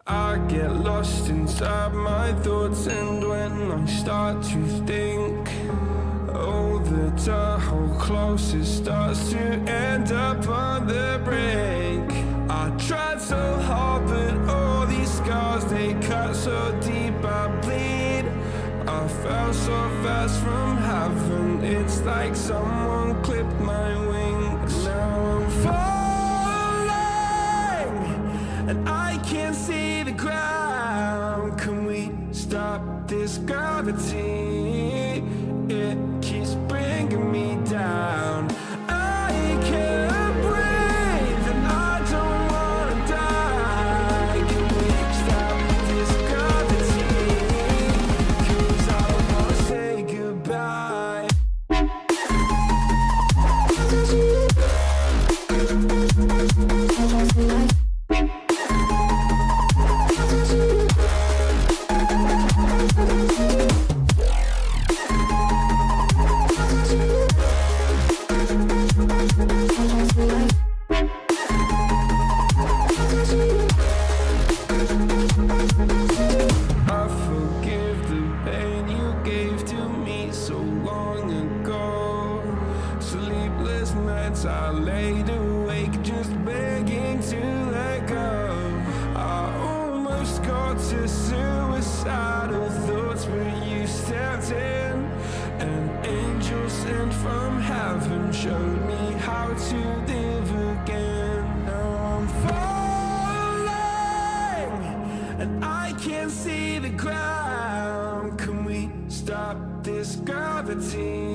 I get lost inside my thoughts, and when I start to think, oh, the door closest starts to end up on the brink. I tried so hard, but all these scars, they cut so deep, I bleed. I fell so fast from heaven, it's like someone clipped my wings. Now I'm falling, and I can't see the ground. Can we stop this gravity? It keeps bringing me down. I can't breathe, and I don't wanna die. Can we stop this gravity? 'Cause I don't wanna say goodbye. I forgive the pain you gave to me so long ago. Sleepless nights I laid awake just begging to let go. I almost got to suicidal thoughts, but you stepped in. An angel sent from heaven showed me how to live again. Now I'm falling, and I can't see the ground. Can we stop this gravity?